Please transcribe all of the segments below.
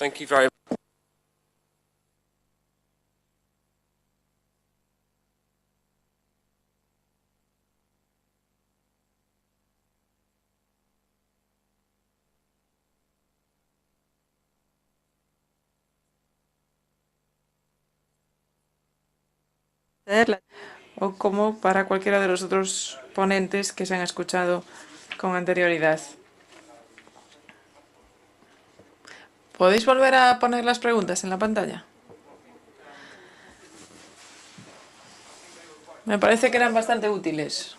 Thank you very much. O como para cualquiera de los otros ponentes que se han escuchado con anterioridad. ¿Podéis volver a poner las preguntas en la pantalla? Me parece que eran bastante útiles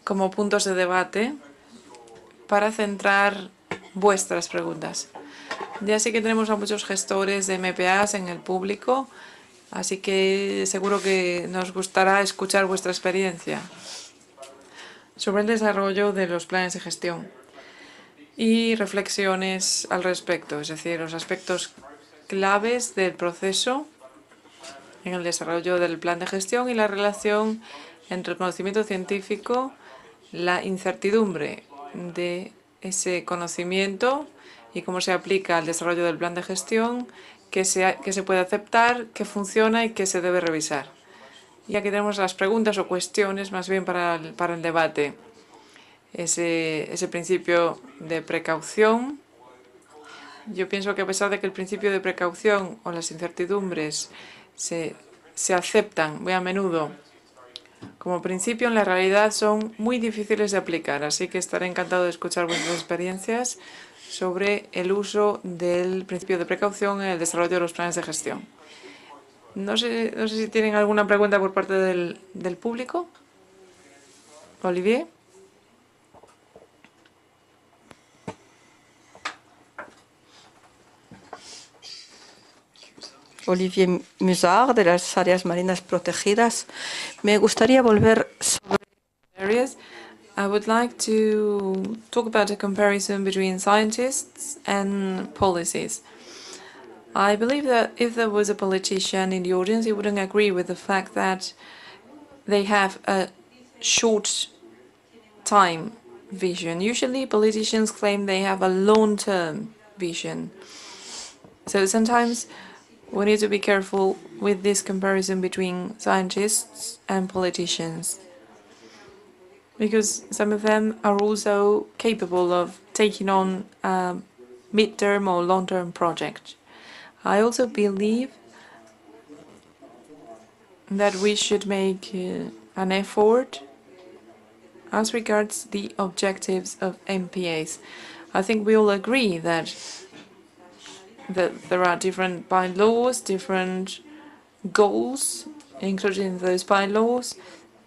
como puntos de debate para centrar vuestras preguntas. Ya sé que tenemos a muchos gestores de MPAs en el público, así que seguro que nos gustará escuchar vuestra experiencia sobre el desarrollo de los planes de gestión y reflexiones al respecto, es decir, los aspectos claves del proceso en el desarrollo del plan de gestión y la relación entre el conocimiento científico, la incertidumbre de ese conocimiento y cómo se aplica al desarrollo del plan de gestión, qué se puede aceptar, qué funciona y qué se debe revisar. Y aquí tenemos las preguntas o cuestiones más bien para el debate. Ese principio de precaución. Yo pienso que a pesar de que el principio de precaución o las incertidumbres se aceptan muy a menudo como principio, en la realidad son muy difíciles de aplicar, así que estaré encantado de escuchar vuestras experiencias sobre el uso del principio de precaución en el desarrollo de los planes de gestión. No sé si tienen alguna pregunta por parte del público. Olivier. Olivier Musard, de las áreas marinas protegidas. Me gustaría volver sobre areas. I would like to talk about a comparison between scientists and policies. I believe that if there was a politician in the audience, he wouldn't agree with the fact that they have a short time vision. Usually politicians claim they have a long-term vision. So sometimes we need to be careful with this comparison between scientists and politicians, because some of them are also capable of taking on a mid-term or long-term project. I also believe that we should make an effort as regards the objectives of MPAs. I think we all agree that there are different bylaws, different goals included in those bylaws,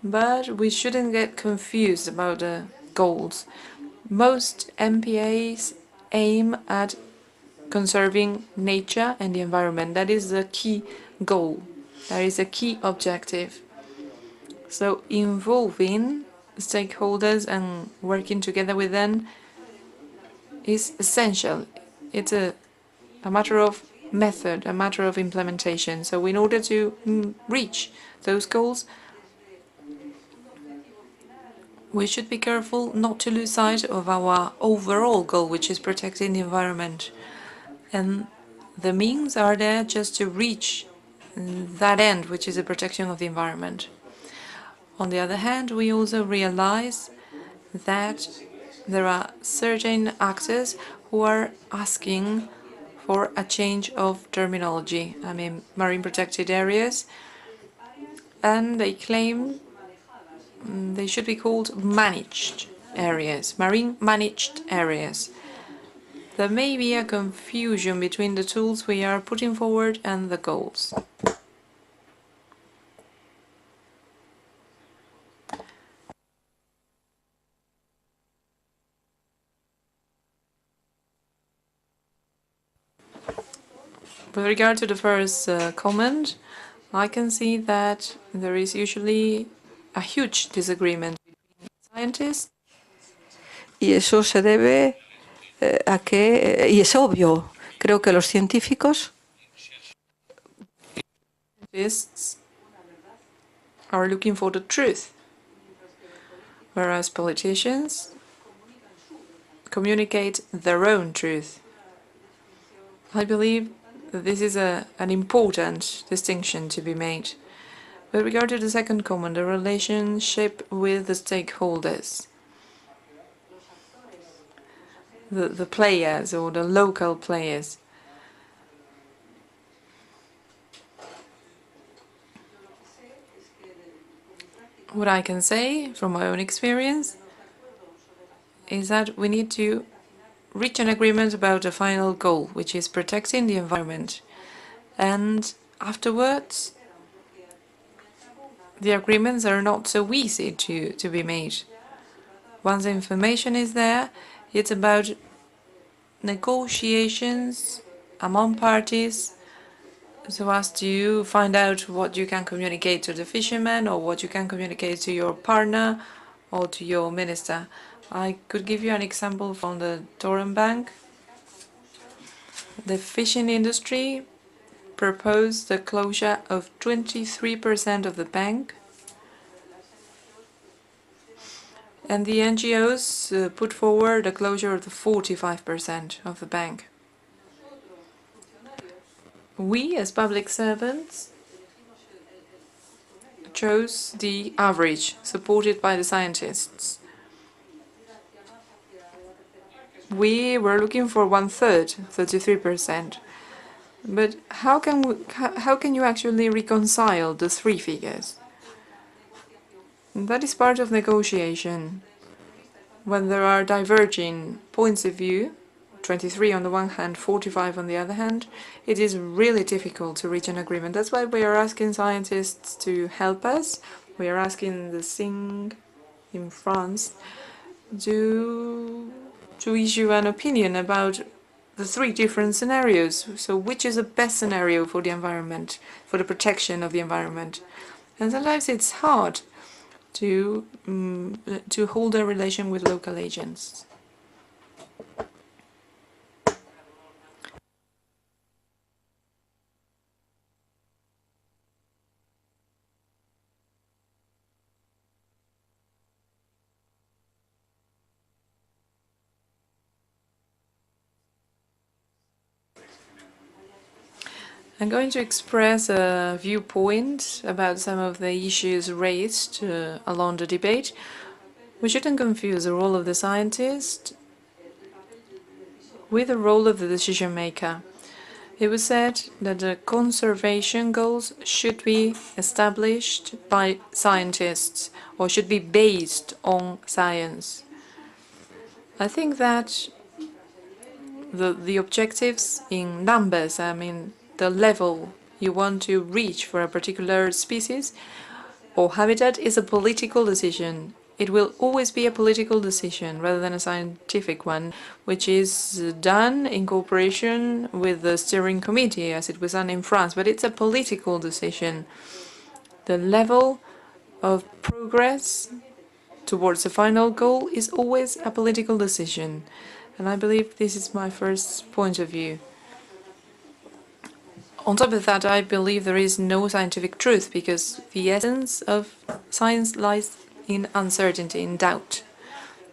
but we shouldn't get confused about the goals. Most MPAs aim at conserving nature and the environment. That is the key goal. That is a key objective. So involving stakeholders and working together with them is essential. It's a matter of method, a matter of implementation. So in order to reach those goals, we should be careful not to lose sight of our overall goal, which is protecting the environment. And the means are there just to reach that end, which is the protection of the environment. On the other hand, we also realize that there are certain actors who are asking for a change of terminology. I mean, marine protected areas, and they claim they should be called managed areas, marine managed areas. There may be a confusion between the tools we are putting forward and the goals. With regard to the first comment, I can see that there is usually a huge disagreement between scientists. y eso se debe a que, y es obvio, creo que los científicos are looking for the truth, whereas politicians communicate their own truth. I believe that this is an important distinction to be made. With regard to the second comment, the relationship with the stakeholders, the players or the local players. What I can say from my own experience is that we need to reach an agreement about a final goal, which is protecting the environment. And afterwards, the agreements are not so easy to be made. Once the information is there, it's about negotiations among parties so as to find out what you can communicate to the fishermen or what you can communicate to your partner or to your minister. I could give you an example from the Torrent Bank. The fishing industry proposed the closure of 23% of the bank, and the NGOs put forward the closure of the 45% of the bank. We, as public servants, chose the average, supported by the scientists. We were looking for 1/3, 33%. But how can you actually reconcile the three figures? That is part of negotiation. When there are diverging points of view, 23 on the one hand, 45 on the other hand, it is really difficult to reach an agreement. That's why we are asking scientists to help us. We are asking the SING in France to issue an opinion about the three different scenarios. So which is the best scenario for the environment, for the protection of the environment? And sometimes it's hard to hold a relation with local agents. I'm going to express a viewpoint about some of the issues raised along the debate. We shouldn't confuse the role of the scientist with the role of the decision maker. It was said that the conservation goals should be established by scientists or should be based on science. I think that the objectives in numbers, I mean, the level you want to reach for a particular species or habitat is a political decision. It will always be a political decision rather than a scientific one, which is done in cooperation with the steering committee, as it was done in France, but it's a political decision. The level of progress towards the final goal is always a political decision, and I believe this is my first point of view. On top of that, I believe there is no scientific truth, because the essence of science lies in uncertainty, in doubt.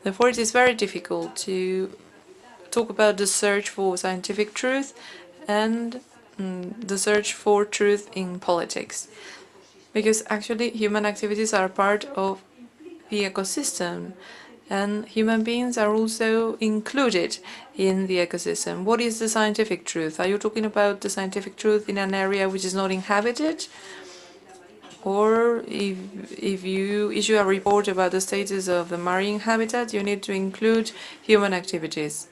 Therefore, it is very difficult to talk about the search for scientific truth and the search for truth in politics, because actually human activities are part of the ecosystem, and human beings are also included in the ecosystem. What is the scientific truth? Are you talking about the scientific truth in an area which is not inhabited? Or if you issue a report about the status of the marine habitat, you need to include human activities.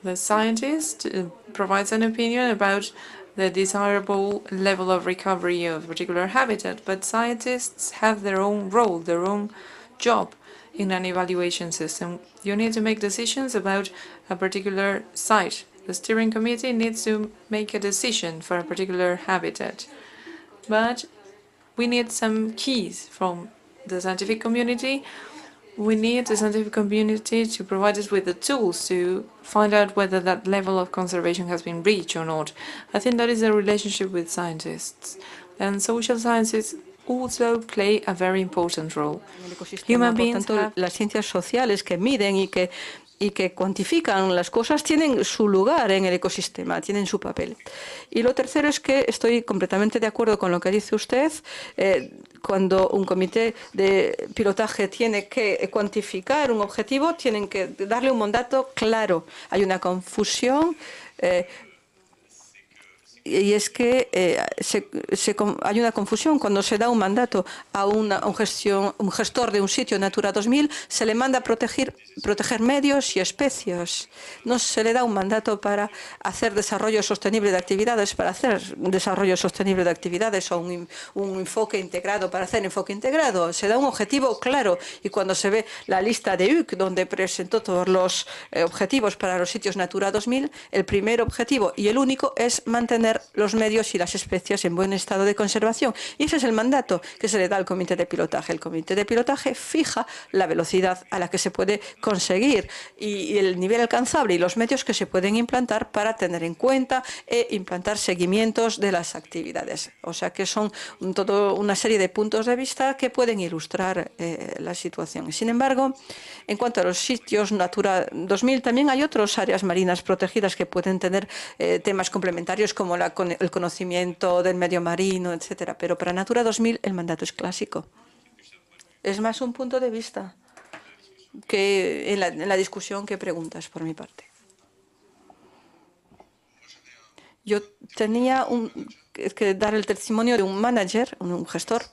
The scientist provides an opinion about the desirable level of recovery of a particular habitat, but scientists have their own role, their own job in an evaluation system. You need to make decisions about a particular site. The steering committee needs to make a decision for a particular habitat. But we need some keys from the scientific community. We need the scientific community to provide us with the tools to find out whether that level of conservation has been reached or not. I think that is a relationship with scientists. And social sciences also play a very important role. Human beings have las ciencias sociales que miden y que y que cuantifican las cosas tienen su lugar en el ecosistema, tienen su papel. Y lo tercero es que estoy completamente de acuerdo con lo que dice usted. Cuando un comité de pilotaje tiene que cuantificar un objetivo, tienen que darle un mandato claro. Hay una confusión. Y es que hay una confusión cuando se da un mandato a un gestor de un sitio Natura 2000, se le manda a proteger medios y especies. No se le da un mandato para hacer desarrollo sostenible de actividades, o un enfoque integrado para hacer enfoque integrado. Se da un objetivo claro y cuando se ve la lista de UC, donde presentó todos los objetivos para los sitios Natura 2000, el primer objetivo y el único es mantener los medios y las especies en buen estado de conservación. Y ese es el mandato que se le da al comité de pilotaje. El comité de pilotaje fija la velocidad a la que se puede conseguir y el nivel alcanzable y los medios que se pueden implantar para tener en cuenta e implantar seguimientos de las actividades. O sea que son toda una serie de puntos de vista que pueden ilustrar la situación. Sin embargo, en cuanto a los sitios Natura 2000, también hay otras áreas marinas protegidas que pueden tener temas complementarios como el conocimiento del medio marino, etcétera. Pero para Natura 2000 el mandato es clásico. Es más un punto de vista que en la discusión que preguntas por mi parte. Yo tenía que dar el testimonio de un manager, un gestor,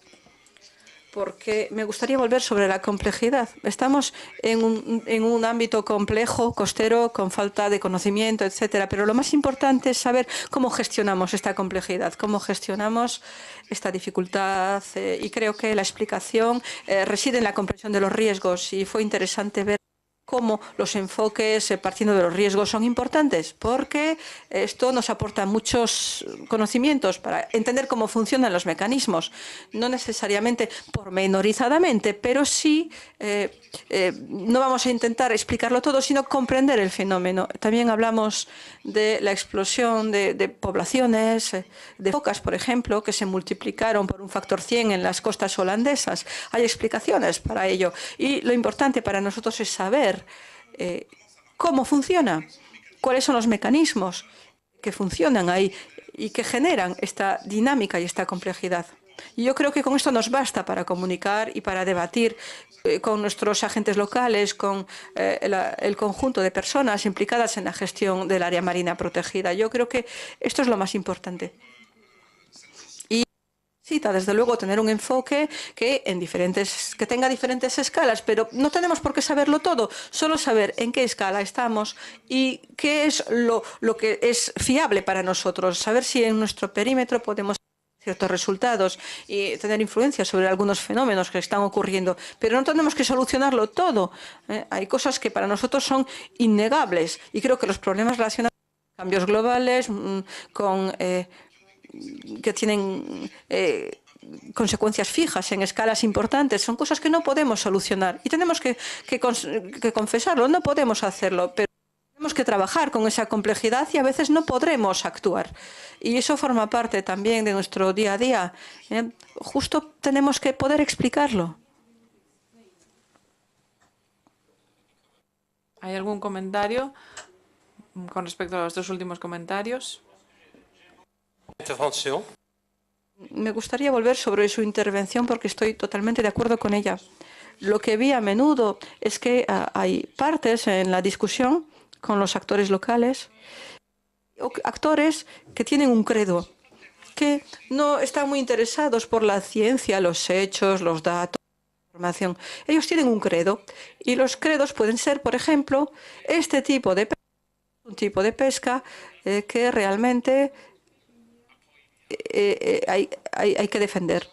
porque me gustaría volver sobre la complejidad. Estamos en un ámbito complejo, costero, con falta de conocimiento, etcétera. Pero lo más importante es saber cómo gestionamos esta complejidad, cómo gestionamos esta dificultad. Y creo que la explicación reside en la comprensión de los riesgos. Y fue interesante ver cómo los enfoques partiendo de los riesgos son importantes, porque esto nos aporta muchos conocimientos para entender cómo funcionan los mecanismos, no necesariamente pormenorizadamente, pero sí, no vamos a intentar explicarlo todo, sino comprender el fenómeno. También hablamos de la explosión de poblaciones, de focas, por ejemplo, que se multiplicaron por un factor 100 en las costas holandesas. Hay explicaciones para ello y lo importante para nosotros es saber cómo funciona, cuáles son los mecanismos que funcionan ahí y que generan esta dinámica y esta complejidad. Y yo creo que con esto nos basta para comunicar y para debatir con nuestros agentes locales, con el conjunto de personas implicadas en la gestión del área marina protegida. Yo creo que esto es lo más importante. Necesita, desde luego, tener un enfoque que tenga diferentes escalas, pero no tenemos por qué saberlo todo, solo saber en qué escala estamos y qué es lo que es fiable para nosotros, saber si en nuestro perímetro podemos ciertos resultados y tener influencia sobre algunos fenómenos que están ocurriendo, pero no tenemos que solucionarlo todo. Hay cosas que para nosotros son innegables y creo que los problemas relacionados con cambios globales, que tienen consecuencias fijas en escalas importantes, son cosas que no podemos solucionar y tenemos que confesarlo, no podemos hacerlo, pero tenemos que trabajar con esa complejidad y a veces no podremos actuar. Y eso forma parte también de nuestro día a día. Justo tenemos que poder explicarlo. ¿Hay algún comentario con respecto a los dos últimos comentarios? Me gustaría volver sobre su intervención porque estoy totalmente de acuerdo con ella. Lo que vi a menudo es que hay partes en la discusión con los actores locales, actores que tienen un credo, que no están muy interesados por la ciencia, los hechos, los datos, la información. Ellos tienen un credo y los credos pueden ser, por ejemplo, este tipo de pesca, un tipo de pesca que realmente hay que defender,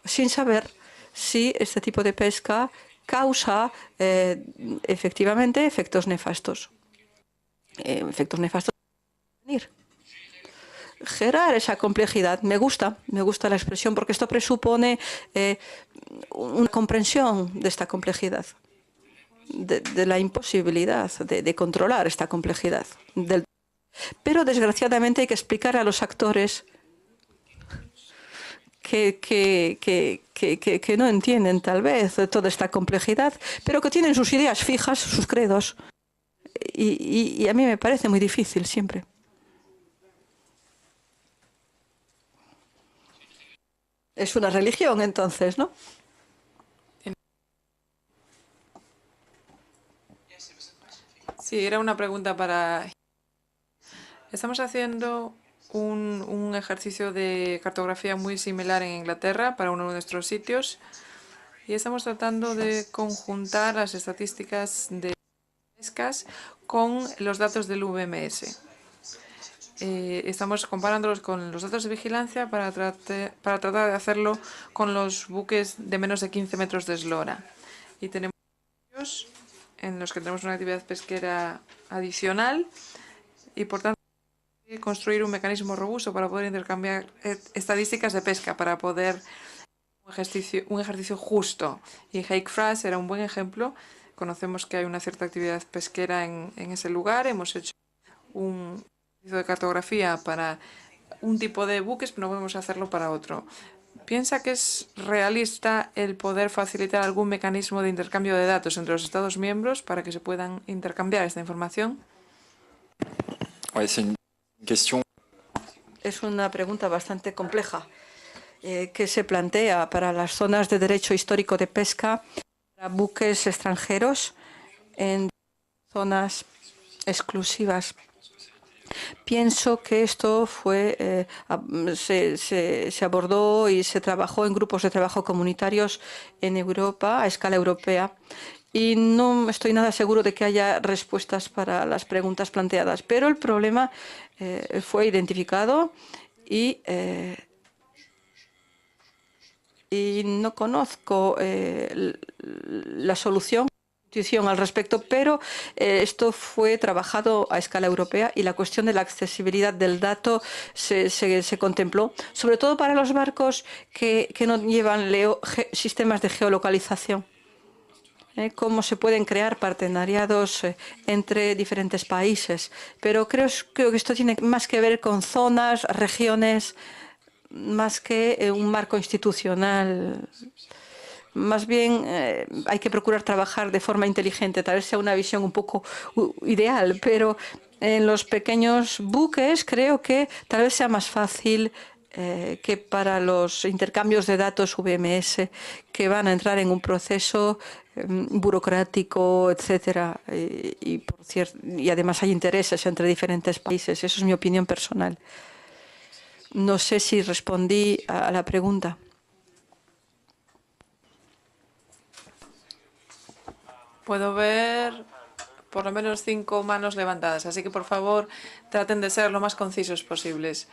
sin saber si este tipo de pesca causa efectivamente efectos nefastos. Gerar esa complejidad. Me gusta la expresión porque esto presupone una comprensión de esta complejidad, de la imposibilidad de controlar esta complejidad. Pero desgraciadamente hay que explicar a los actores que no entienden tal vez toda esta complejidad, pero que tienen sus ideas fijas, sus credos. y a mí me parece muy difícil siempre. Es una religión, entonces, ¿no? Sí, era una pregunta para... Estamos haciendo un ejercicio de cartografía muy similar en Inglaterra para uno de nuestros sitios y estamos tratando de conjuntar las estadísticas de pescas con los datos del VMS. Estamos comparándolos con los datos de vigilancia para tratar de hacerlo con los buques de menos de 15 metros de eslora. Y tenemos sitios en los que tenemos una actividad pesquera adicional y por tanto construir un mecanismo robusto para poder intercambiar estadísticas de pesca, para poder un ejercicio justo. Y Hake Frass era un buen ejemplo. Conocemos que hay una cierta actividad pesquera en ese lugar. Hemos hecho un ejercicio de cartografía para un tipo de buques, pero no podemos hacerlo para otro. ¿Piensa que es realista el poder facilitar algún mecanismo de intercambio de datos entre los Estados miembros para que se puedan intercambiar esta información? Es una pregunta bastante compleja que se plantea para las zonas de derecho histórico de pesca, para buques extranjeros en zonas exclusivas. Pienso que esto se abordó y se trabajó en grupos de trabajo comunitarios en Europa, a escala europea, y no estoy nada seguro de que haya respuestas para las preguntas planteadas. Pero el problema fue identificado y no conozco la solución al respecto, pero esto fue trabajado a escala europea y la cuestión de la accesibilidad del dato se contempló, sobre todo para los barcos que no llevan sistemas de geolocalización. Cómo se pueden crear partenariados entre diferentes países. Pero creo que esto tiene más que ver con zonas, regiones, más que un marco institucional. Más bien hay que procurar trabajar de forma inteligente. Tal vez sea una visión un poco ideal, pero en los pequeños buques creo que tal vez sea más fácil que para los intercambios de datos VMS que van a entrar en un proceso burocrático, etcétera. Y además hay intereses entre diferentes países. Eso es mi opinión personal. No sé si respondí a la pregunta. Puedo ver por lo menos 5 manos levantadas, así que por favor traten de ser lo más concisos posibles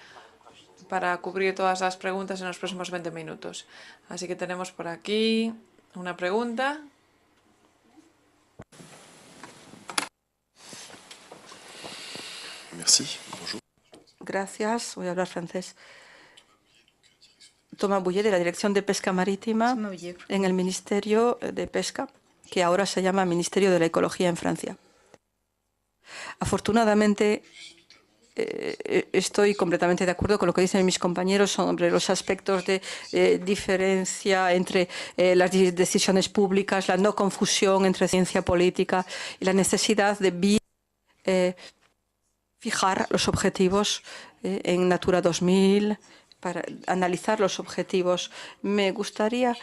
para cubrir todas las preguntas en los próximos 20 minutos. Así que tenemos por aquí una pregunta. Merci. Bonjour. Gracias. Voy a hablar francés. Thomas Bouillet, de la Dirección de Pesca Marítima en el Ministerio de Pesca, que ahora se llama Ministerio de la Ecología en Francia. Afortunadamente, estoy completamente de acuerdo con lo que dicen mis compañeros sobre los aspectos de diferencia entre las decisiones públicas, la no confusión entre ciencia política y la necesidad de fijar los objetivos en Natura 2000, para analizar los objetivos. Me gustaría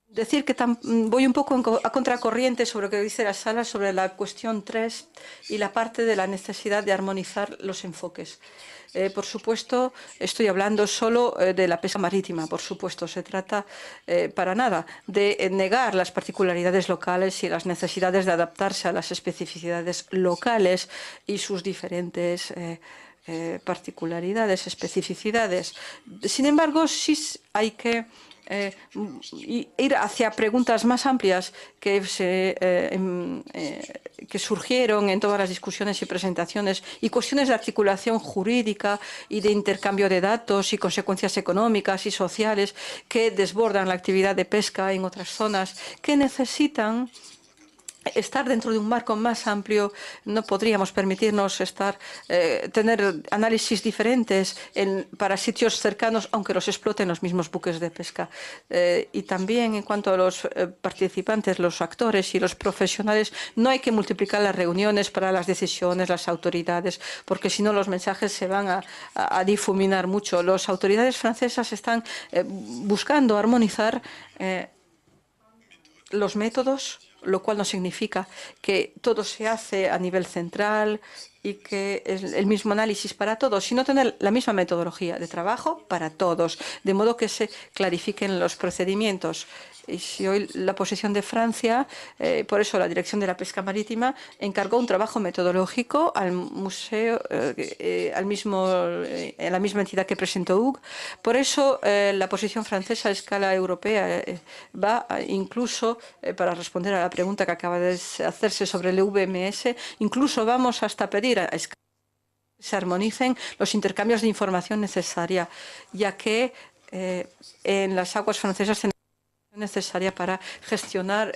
decir que voy un poco a contracorriente sobre lo que dice la sala sobre la cuestión 3 y la parte de la necesidad de armonizar los enfoques. Por supuesto, estoy hablando solo de la pesca marítima. Por supuesto, se trata para nada de negar las particularidades locales y las necesidades de adaptarse a las especificidades locales y sus diferentes particularidades, especificidades. Sin embargo, sí hay que ir hacia preguntas más amplias que surgieron en todas las discusiones y presentaciones y cuestiones de articulación jurídica y de intercambio de datos y consecuencias económicas y sociales que desbordan la actividad de pesca en otras zonas que necesitan estar dentro de un marco más amplio, no podríamos permitirnos tener análisis diferentes para sitios cercanos, aunque los exploten los mismos buques de pesca. Y también en cuanto a los participantes, los actores y los profesionales, no hay que multiplicar las reuniones para las decisiones, las autoridades, porque si no los mensajes se van a difuminar mucho. Las autoridades francesas están buscando armonizar los métodos, lo cual no significa que todo se hace a nivel central y que es el mismo análisis para todos, sino tener la misma metodología de trabajo para todos, de modo que se clarifiquen los procedimientos. Y si hoy la posición de Francia, por eso la Dirección de la Pesca Marítima encargó un trabajo metodológico al museo, a la misma entidad que presentó Hugues. Por eso la posición francesa a escala europea va incluso, para responder a la pregunta que acaba de hacerse sobre el VMS, incluso vamos hasta pedir a escala que se armonicen los intercambios de información necesaria, ya que en las aguas francesas necesaria para gestionar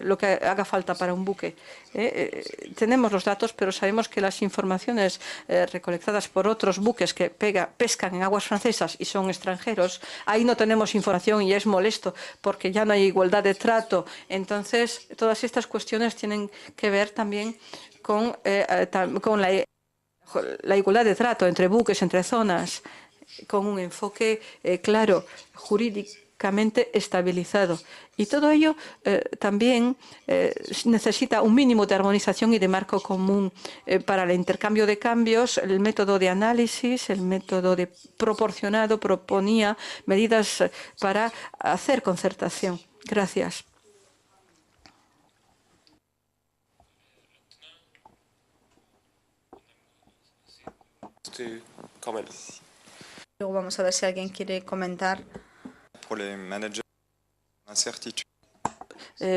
lo que haga falta para un buque. Tenemos los datos, pero sabemos que las informaciones recolectadas por otros buques que pescan en aguas francesas y son extranjeros, ahí no tenemos información y es molesto porque ya no hay igualdad de trato. Entonces, todas estas cuestiones tienen que ver también con la igualdad de trato entre buques, entre zonas, con un enfoque claro, jurídicamente estabilizado. Y todo ello también necesita un mínimo de armonización y de marco común para el intercambio de cambios. El método de análisis, el método de proporcionado proponía medidas para hacer concertación. Gracias. Luego vamos a ver si alguien quiere comentar.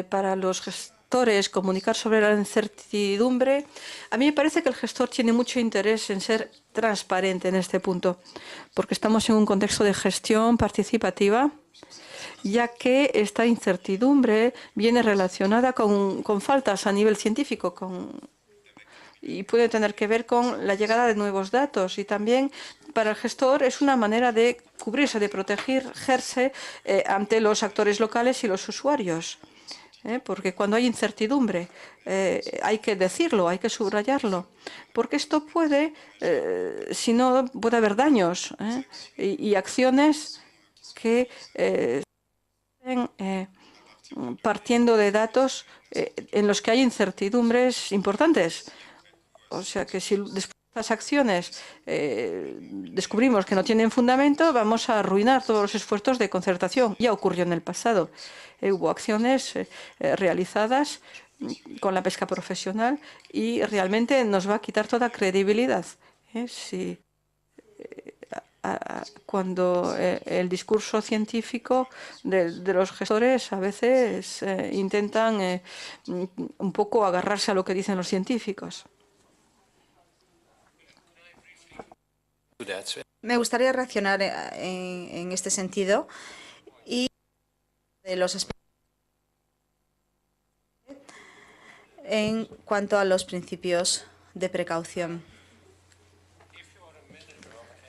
Para los gestores, comunicar sobre la incertidumbre. A mí me parece que el gestor tiene mucho interés en ser transparente en este punto, porque estamos en un contexto de gestión participativa, ya que esta incertidumbre viene relacionada con faltas a nivel científico, y puede tener que ver con la llegada de nuevos datos. Y también para el gestor es una manera de cubrirse, de protegerse ante los actores locales y los usuarios. Porque cuando hay incertidumbre hay que decirlo, hay que subrayarlo. Porque esto puede, si no, puede haber daños y acciones que estén partiendo de datos en los que hay incertidumbres importantes. O sea que si después de estas acciones descubrimos que no tienen fundamento, vamos a arruinar todos los esfuerzos de concertación. Ya ocurrió en el pasado. Hubo acciones realizadas con la pesca profesional y realmente nos va a quitar toda credibilidad. Cuando el discurso científico de los gestores a veces intentan un poco agarrarse a lo que dicen los científicos. Me gustaría reaccionar en este sentido y de los aspectos en cuanto a los principios de precaución.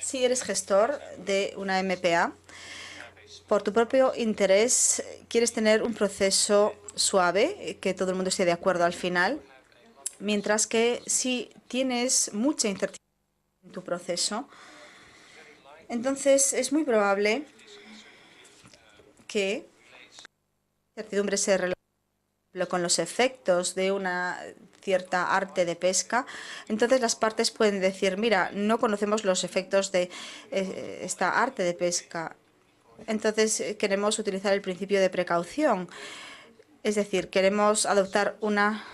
Si eres gestor de una MPA, por tu propio interés quieres tener un proceso suave, que todo el mundo esté de acuerdo al final, mientras que si tienes mucha incertidumbre en tu proceso, entonces es muy probable que la incertidumbre se relacione con los efectos de una cierta arte de pesca. Entonces las partes pueden decir, mira, no conocemos los efectos de esta arte de pesca. Entonces queremos utilizar el principio de precaución. Es decir, queremos adoptar una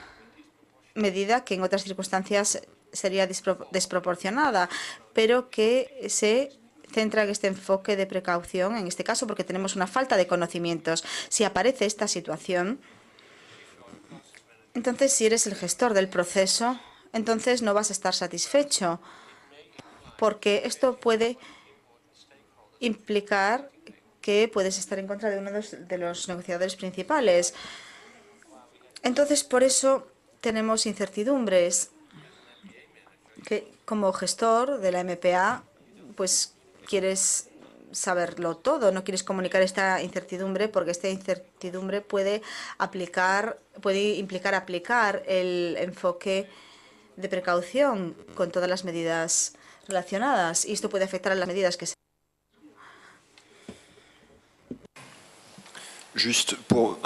medida que en otras circunstancias sería desproporcionada, pero que se centra en este enfoque de precaución, en este caso porque tenemos una falta de conocimientos. Si aparece esta situación, entonces si eres el gestor del proceso, entonces no vas a estar satisfecho, porque esto puede implicar que puedes estar en contra de uno de los negociadores principales. Entonces, por eso tenemos incertidumbres, que como gestor de la MPA, pues quieres saberlo todo, no quieres comunicar esta incertidumbre porque esta incertidumbre puede implicar aplicar el enfoque de precaución con todas las medidas relacionadas y esto puede afectar a las medidas que se. Juste pour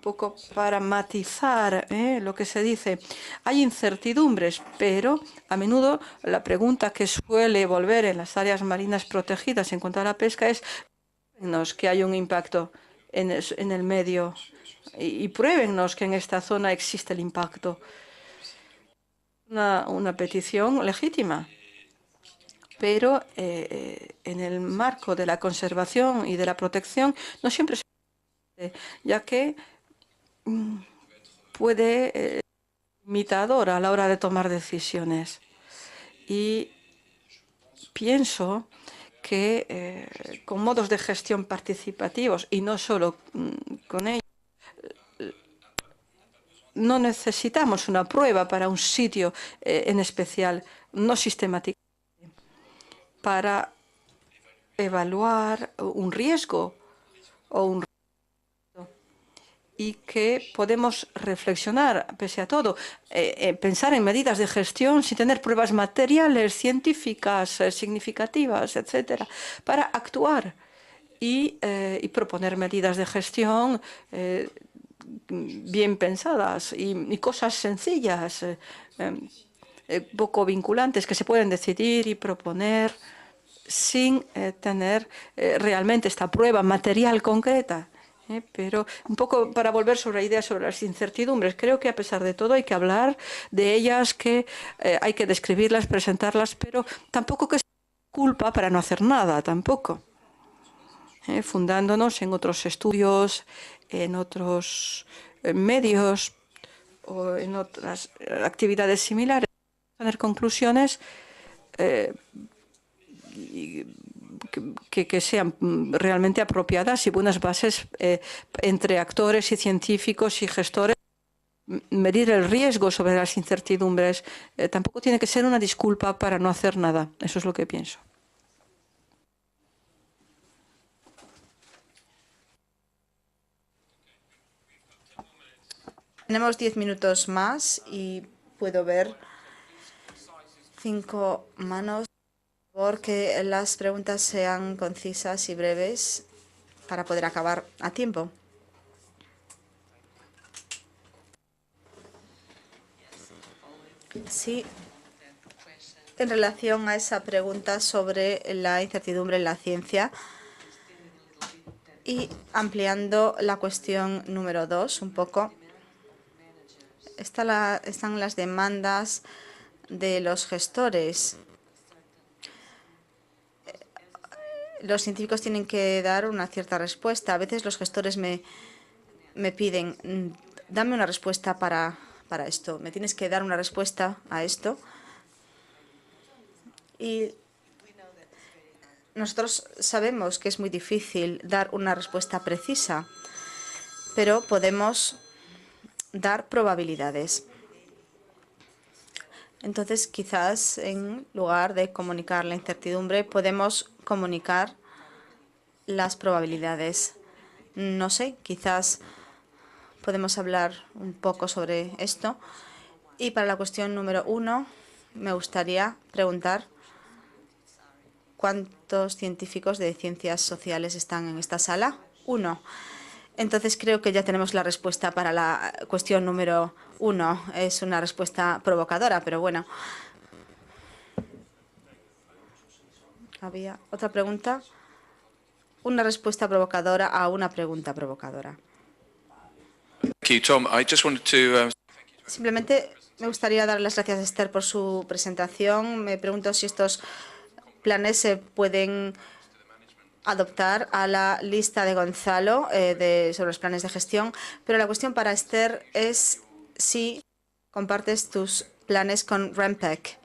Poco para matizar lo que se dice. Hay incertidumbres, pero a menudo la pregunta que suele volver en las áreas marinas protegidas en cuanto a la pesca es que hay un impacto en el medio y pruébennos que en esta zona existe el impacto. Una petición legítima. Pero en el marco de la conservación y de la protección no siempre se puede, ya que puede ser limitador a la hora de tomar decisiones. Y pienso que con modos de gestión participativos y no solo con ellos, no necesitamos una prueba para un sitio en especial, no sistemática, para evaluar un riesgo o un y que podemos reflexionar, pese a todo, pensar en medidas de gestión sin tener pruebas materiales, científicas, significativas, etcétera, para actuar y proponer medidas de gestión bien pensadas y cosas sencillas, poco vinculantes, que se pueden decidir y proponer sin tener realmente esta prueba material concreta. Pero un poco para volver sobre la idea sobre las incertidumbres, creo que a pesar de todo hay que hablar de ellas, que hay que describirlas, presentarlas, pero tampoco que sea culpa para no hacer nada, tampoco. Fundándonos en otros estudios, en otros medios o en otras actividades similares, tener conclusiones que sean realmente apropiadas y buenas bases entre actores y científicos y gestores. Medir el riesgo sobre las incertidumbres tampoco tiene que ser una disculpa para no hacer nada. Eso es lo que pienso. Tenemos 10 minutos más y puedo ver 5 manos. Por favor, que las preguntas sean concisas y breves para poder acabar a tiempo. Sí, en relación a esa pregunta sobre la incertidumbre en la ciencia y ampliando la cuestión número 2 un poco, están las demandas de los gestores. Los científicos tienen que dar una cierta respuesta. A veces los gestores me piden, dame una respuesta para esto. Me tienes que dar una respuesta a esto. Y nosotros sabemos que es muy difícil dar una respuesta precisa, pero podemos dar probabilidades. Entonces, quizás en lugar de comunicar la incertidumbre, podemos comunicar las probabilidades. No sé, quizás podemos hablar un poco sobre esto. Y para la cuestión número 1, me gustaría preguntar ¿cuántos científicos de ciencias sociales están en esta sala? 1. Entonces creo que ya tenemos la respuesta para la cuestión número 1. Es una respuesta provocadora, pero bueno. ¿Había otra pregunta? Una respuesta provocadora a una pregunta provocadora. Simplemente me gustaría dar las gracias a Esther por su presentación. Me pregunto si estos planes se pueden adoptar a la lista de Gonzalo sobre los planes de gestión, pero la cuestión para Esther es si compartes tus planes con REMPEC,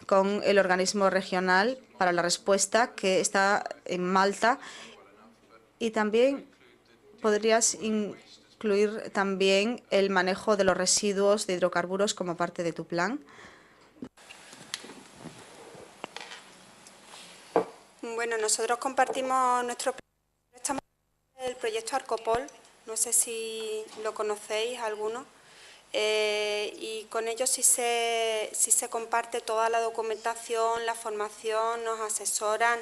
con el organismo regional para la respuesta que está en Malta, y también podrías incluir también el manejo de los residuos de hidrocarburos como parte de tu plan? Bueno, nosotros compartimos el proyecto Arcopol, no sé si lo conocéis alguno, y con ellos sí se comparte toda la documentación, la formación, nos asesoran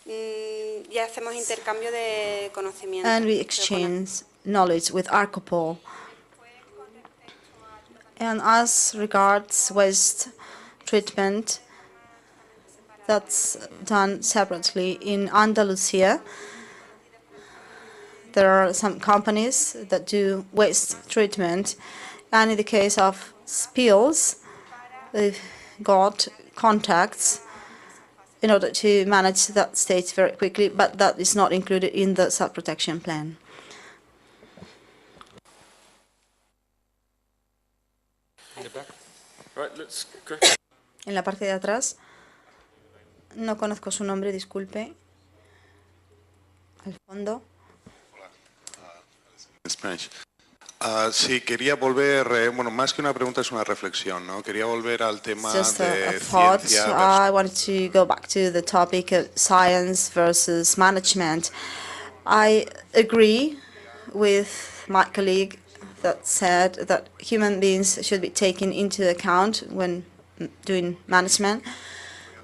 y hacemos intercambio de conocimientos. And we exchange knowledge with Arcopol. And as regards waste treatment, that's done separately. In Andalusia, there are some companies that do waste treatment, and in the case of spills, they've got contacts in order to manage that state very quickly, but that is not included in the sub protection plan. En la parte de atrás, no conozco su nombre, disculpe. Al fondo. Sí, quería volver, bueno, más que una pregunta es una reflexión, ¿no? Quería volver al tema Just a de thought. ciencia I wanted to go back to the topic of science versus management. I agree with my colleague that said that human beings should be taken into account when doing management,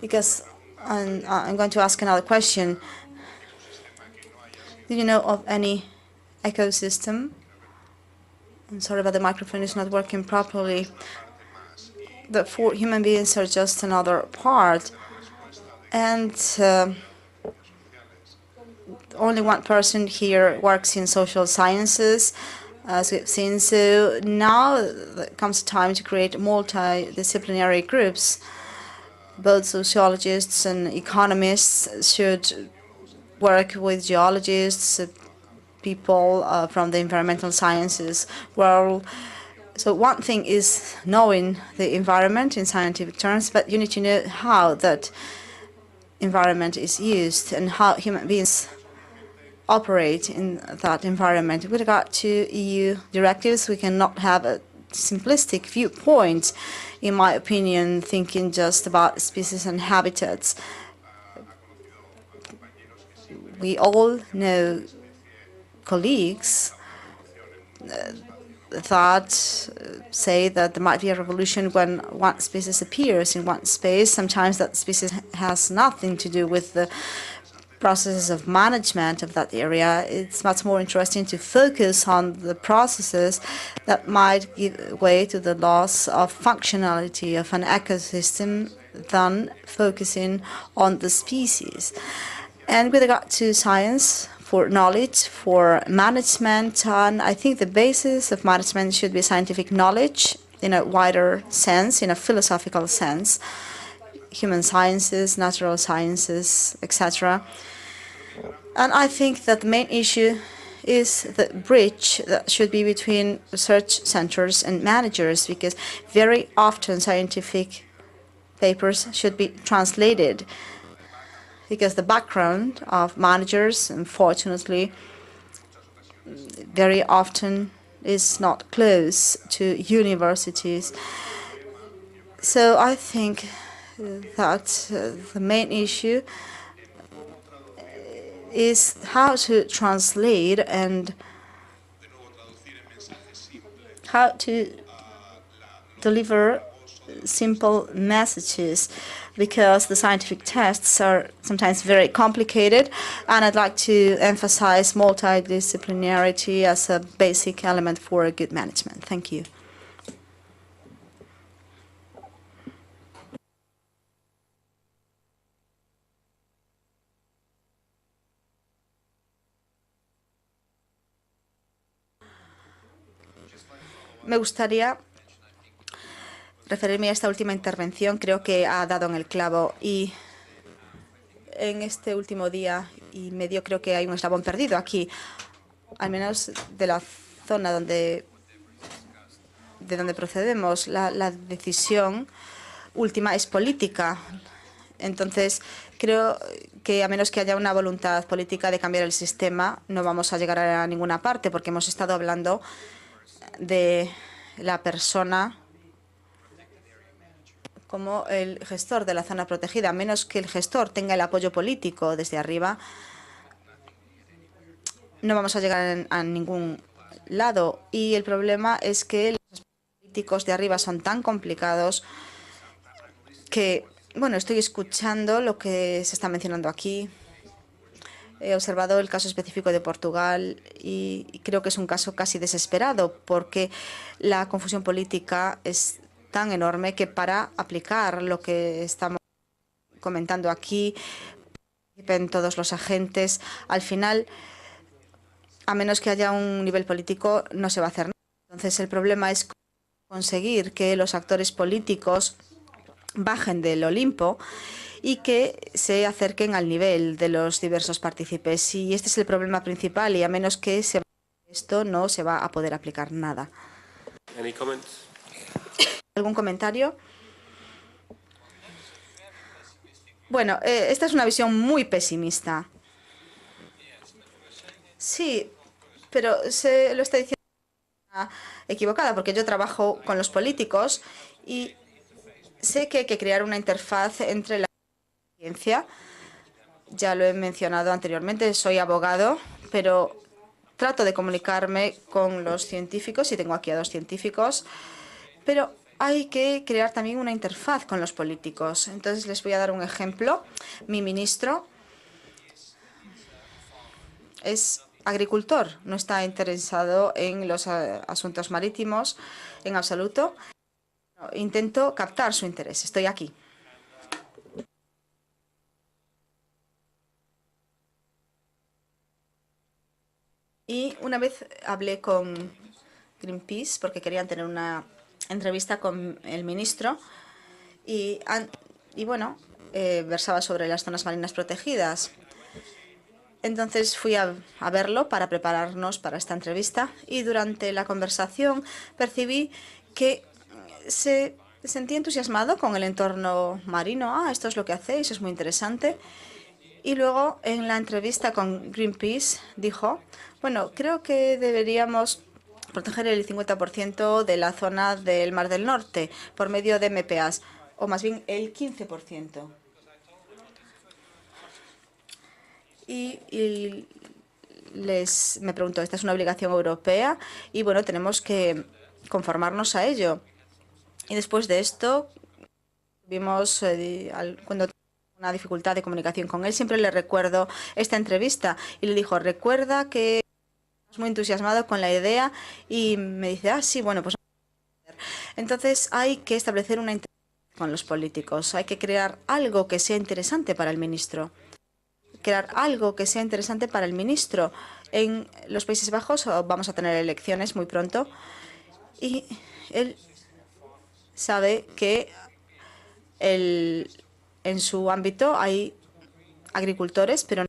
because I'm going to ask another question. Do you know of any ecosystem? I'm sorry, but the microphone is not working properly. The four human beings are just another part, and only one person here works in social sciences, as we've seen. So now comes time to create multidisciplinary groups. Both sociologists and economists should work with geologists, people from the environmental sciences world. So one thing is knowing the environment in scientific terms, but you need to know how that environment is used and how human beings operate in that environment. With regard to EU directives, we cannot have a simplistic viewpoint, in my opinion, thinking just about species and habitats. We all know colleagues that say that there might be a revolution when one species appears in one space. Sometimes that species has nothing to do with the processes of management of that area. It's much more interesting to focus on the processes that might give way to the loss of functionality of an ecosystem than focusing on the species. And with regard to science, for knowledge, for management, and I think the basis of management should be scientific knowledge in a wider sense, in a philosophical sense, human sciences, natural sciences, etc. And I think that the main issue is the bridge that should be between research centers and managers, because very often scientific papers should be translated, because the background of managers, unfortunately, very often is not close to universities. So I think that the main issue is how to translate and how to deliver simple messages, because the scientific tests are sometimes very complicated, and I'd like to emphasize multidisciplinarity as a basic element for a good management. Thank you. Me gustaría referirme a esta última intervención. Creo que ha dado en el clavo, y en este último día y medio creo que hay un eslabón perdido aquí, al menos de la zona de donde procedemos. La decisión última es política. Entonces, creo que a menos que haya una voluntad política de cambiar el sistema, no vamos a llegar a ninguna parte, porque hemos estado hablando de la persona como el gestor de la zona protegida. A menos que el gestor tenga el apoyo político desde arriba, no vamos a llegar a ningún lado. Y el problema es que los políticos de arriba son tan complicados que, bueno, estoy escuchando lo que se está mencionando aquí. He observado el caso específico de Portugal y creo que es un caso casi desesperado porque la confusión política es tan enorme que para aplicar lo que estamos comentando aquí, participen todos los agentes, al final, a menos que haya un nivel político, no se va a hacer nada. Entonces, el problema es conseguir que los actores políticos bajen del Olimpo y que se acerquen al nivel de los diversos partícipes. Y este es el problema principal, y a menos que se esto no se va a poder aplicar nada. ¿Algún comentario? Bueno, esta es una visión muy pesimista. Sí, pero se lo está diciendo equivocada, porque yo trabajo con los políticos y sé que hay que crear una interfaz entre la ciencia. Ya lo he mencionado anteriormente, soy abogado, pero trato de comunicarme con los científicos y tengo aquí a 2 científicos, pero hay que crear también una interfaz con los políticos. Entonces les voy a dar un ejemplo. Mi ministro es agricultor, no está interesado en los asuntos marítimos en absoluto. Intento captar su interés. Estoy aquí. Y una vez hablé con Greenpeace porque querían tener una entrevista con el ministro y bueno, versaba sobre las zonas marinas protegidas. Entonces fui a verlo para prepararnos para esta entrevista y durante la conversación percibí que se sentía entusiasmado con el entorno marino. Ah, esto es lo que hacéis, es muy interesante. Y luego en la entrevista con Greenpeace dijo, bueno, creo que deberíamos proteger el 50% de la zona del Mar del Norte por medio de MPAs, o más bien el 15%. Y me preguntó, ¿esta es una obligación europea? Y bueno, tenemos que conformarnos a ello. Y después de esto, vimos cuando una dificultad de comunicación con él, siempre le recuerdo esta entrevista y le dijo, recuerda que estás muy entusiasmado con la idea, y me dice, ah, sí, bueno, pues entonces hay que establecer una interacción con los políticos, hay que crear algo que sea interesante para el ministro. Crear algo que sea interesante para el ministro. En los Países Bajos vamos a tener elecciones muy pronto y él sabe que en su ámbito hay agricultores, pero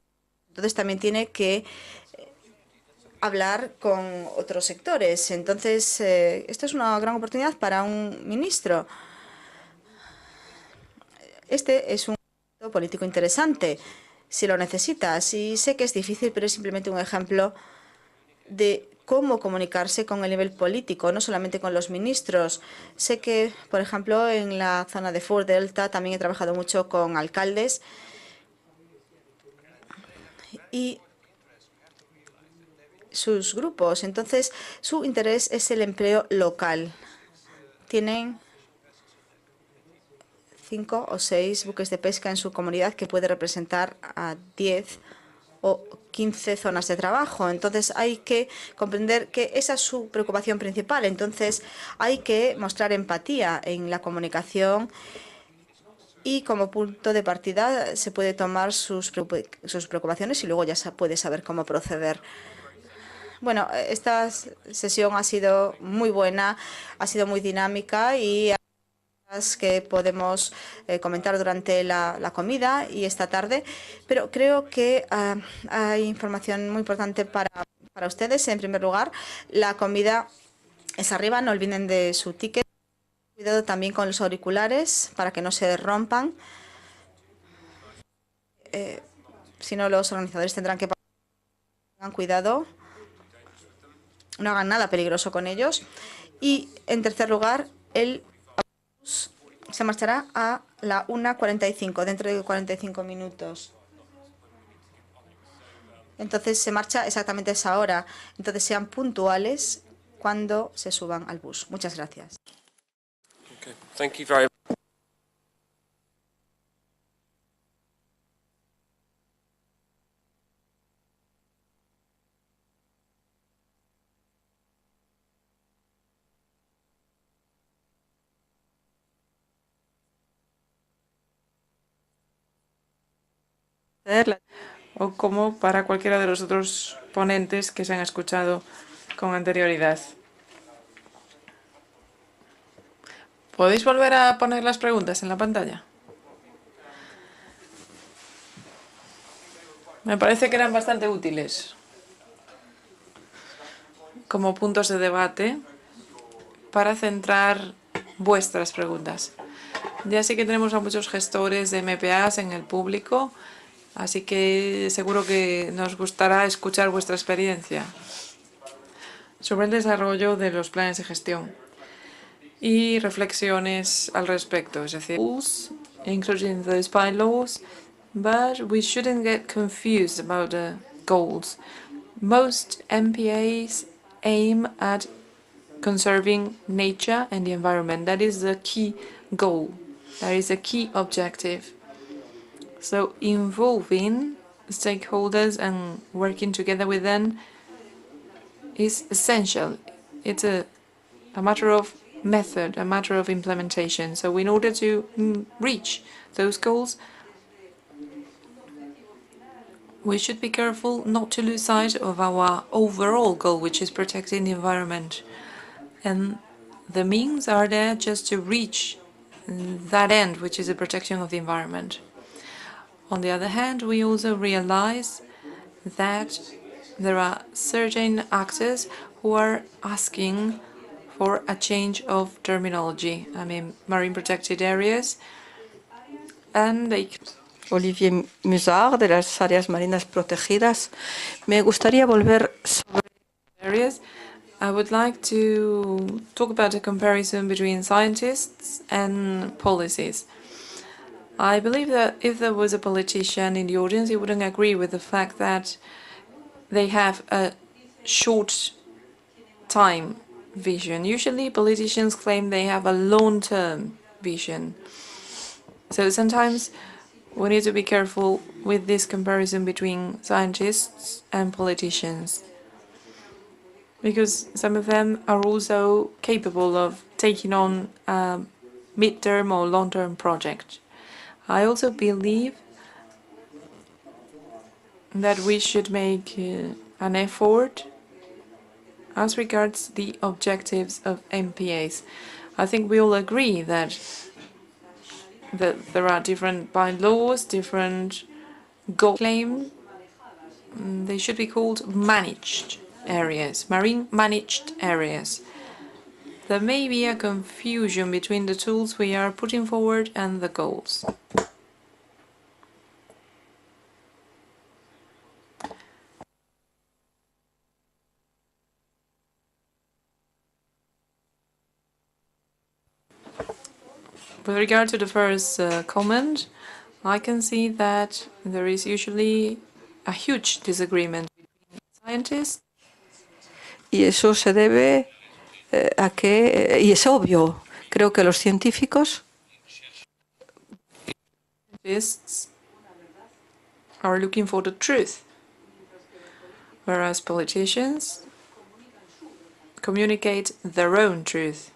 entonces también tiene que hablar con otros sectores. Entonces, esto es una gran oportunidad para un ministro. Este es un político interesante, si lo necesitas. Y sé que es difícil, pero es simplemente un ejemplo de cómo comunicarse con el nivel político, no solamente con los ministros. Sé que, por ejemplo, en la zona de Fort Delta también he trabajado mucho con alcaldes y sus grupos. Entonces, su interés es el empleo local. Tienen 5 o 6 buques de pesca en su comunidad que puede representar a 10 o 15 zonas de trabajo. Entonces hay que comprender que esa es su preocupación principal. Entonces hay que mostrar empatía en la comunicación y como punto de partida se puede tomar sus preocupaciones y luego ya se puede saber cómo proceder. Bueno, esta sesión ha sido muy buena, ha sido muy dinámica y que podemos comentar durante la comida y esta tarde, pero creo que hay información muy importante para ustedes. En primer lugar, la comida es arriba, no olviden de su ticket. Cuidado también con los auriculares para que no se rompan. si no, los organizadores tendrán que tengan cuidado, no hagan nada peligroso con ellos. Y en tercer lugar, el bus se marchará a la 1:45, dentro de 45 minutos. Entonces se marcha exactamente a esa hora. Entonces sean puntuales cuando se suban al bus. Muchas gracias. Okay. Thank you very O como para cualquiera de los otros ponentes que se han escuchado con anterioridad. ¿Podéis volver a poner las preguntas en la pantalla? Me parece que eran bastante útiles como puntos de debate para centrar vuestras preguntas. Ya sé que tenemos a muchos gestores de MPAs en el público, así que seguro que nos gustará escuchar vuestra experiencia sobre el desarrollo de los planes de gestión y reflexiones al respecto, es decir, including those bylaws, but we shouldn't get confused about the goals. Most MPAs aim at conserving nature and the environment. That is the key goal. That is a key objective. So involving stakeholders and working together with them is essential. It's a matter of method, a matter of implementation. So in order to reach those goals, we should be careful not to lose sight of our overall goal, which is protecting the environment. And the means are there just to reach that end, which is the protection of the environment. On the other hand, we also realize that there are certain actors who are asking for a change of terminology. I mean, marine protected areas, and they Olivier Musard, de las áreas marinas protegidas. Me gustaría volver sobre areas. I would like to talk about a comparison between scientists and policies. I believe that if there was a politician in the audience, he wouldn't agree with the fact that they have a short time vision. Usually politicians claim they have a long-term vision. So sometimes we need to be careful with this comparison between scientists and politicians, because some of them are also capable of taking on a mid-term or long-term project. I also believe that we should make an effort as regards the objectives of MPAs. I think we all agree that there are different bylaws, different goals claimed. They should be called managed areas, marine managed areas. There may be a confusion between the tools we are putting forward and the goals. With regard to the first comment, I can see that there is usually a huge disagreement between scientists. y eso se debe a que, y es obvio, creo que los científicos Are looking for the truth, whereas politicians communicate their own truth.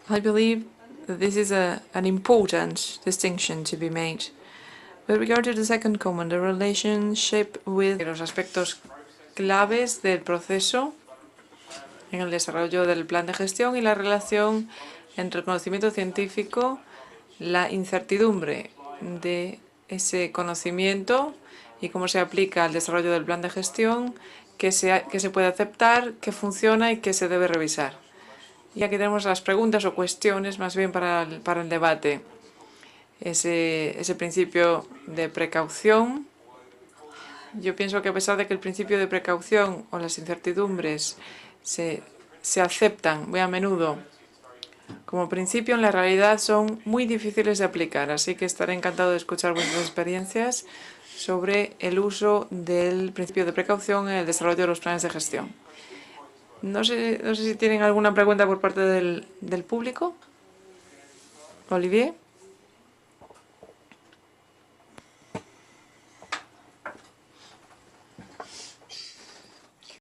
I believe that this is an important distinction to be made. With regard to the second comment, the relationship with los aspectos claves del proceso en el desarrollo del plan de gestión y la relación entre el conocimiento científico, la incertidumbre de ese conocimiento y cómo se aplica al desarrollo del plan de gestión, que se puede aceptar, que funciona y que se debe revisar. Y aquí tenemos las preguntas o cuestiones más bien para el debate. ese principio de precaución. Yo pienso que a pesar de que el principio de precaución o las incertidumbres se aceptan muy a menudo como principio, en la realidad son muy difíciles de aplicar. Así que estaré encantado de escuchar vuestras experiencias sobre el uso del principio de precaución en el desarrollo de los planes de gestión. No sé si tienen alguna pregunta por parte del público. Olivier.